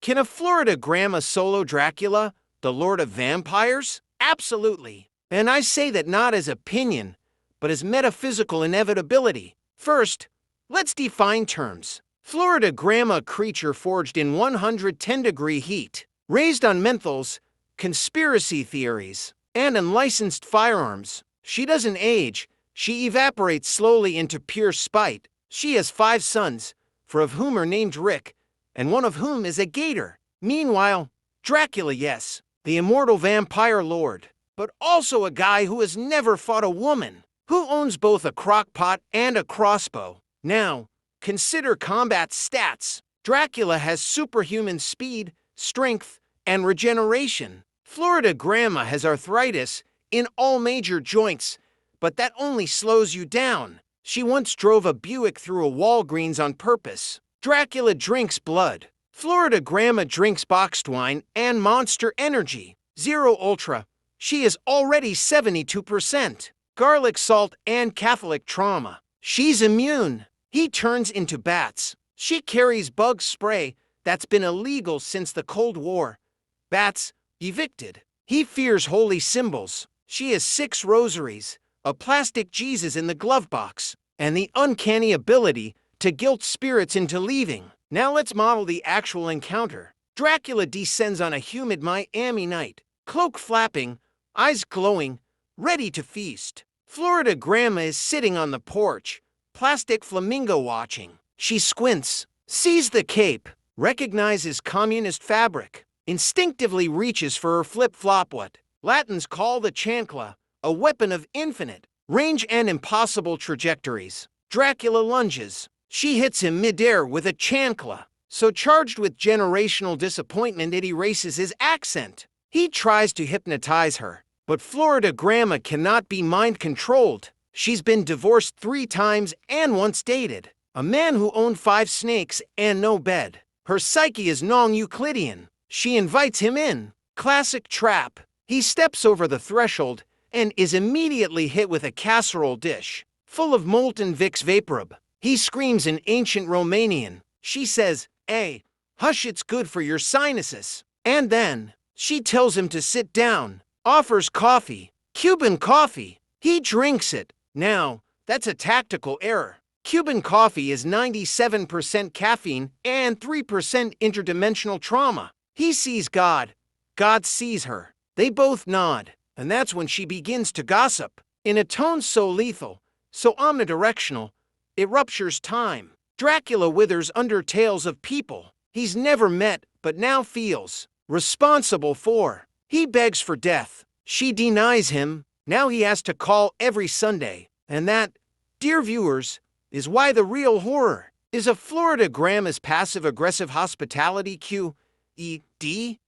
Can a Florida grandma solo Dracula, the Lord of Vampires? Absolutely. And I say that not as opinion, but as metaphysical inevitability. First, let's define terms. Florida grandma creature forged in 110-degree heat, raised on menthols, conspiracy theories, and unlicensed firearms. She doesn't age. She evaporates slowly into pure spite. She has 5 sons, 4 of whom are named Rick, and one of whom is a gator. Meanwhile, Dracula, yes, the immortal vampire lord, but also a guy who has never fought a woman, who owns both a crock pot and a crossbow. Now, consider combat stats. Dracula has superhuman speed, strength, and regeneration. Florida grandma has arthritis in all major joints, but that only slows you down. She once drove a Buick through a Walgreens on purpose. Dracula drinks blood. Florida grandma drinks boxed wine and Monster Energy. Zero Ultra. She is already 72%. Garlic salt and Catholic trauma. She's immune. He turns into bats. She carries bug spray that's been illegal since the Cold War. Bats, evicted. He fears holy symbols. She has 6 rosaries, a plastic Jesus in the glove box, and the uncanny ability to guilt spirits into leaving. Now let's model the actual encounter. Dracula descends on a humid Miami night, cloak flapping, eyes glowing, ready to feast. Florida grandma is sitting on the porch, plastic flamingo watching. She squints, sees the cape, recognizes communist fabric, instinctively reaches for her flip-flop, what Latins call the chancla, a weapon of infinite range and impossible trajectories. Dracula lunges. She hits him midair with a chancla, so charged with generational disappointment it erases his accent. He tries to hypnotize her, but Florida grandma cannot be mind-controlled. She's been divorced 3 times and once dated a man who owned 5 snakes and no bed. Her psyche is non-Euclidean. She invites him in. Classic trap. He steps over the threshold and is immediately hit with a casserole dish full of molten Vicks Vaporub. He screams in ancient Romanian. She says, "Hey, hush, it's good for your sinuses." And then she tells him to sit down, offers coffee, Cuban coffee. He drinks it. Now, that's a tactical error. Cuban coffee is 97% caffeine and 3% interdimensional trauma. He sees God. God sees her. They both nod, and that's when she begins to gossip. In a tone so lethal, so omnidirectional, it ruptures time. Dracula withers under tales of people he's never met but now feels responsible for. He begs for death. She denies him. Now he has to call every Sunday. And that, dear viewers, is why the real horror is a Florida grandma's passive-aggressive hospitality QED.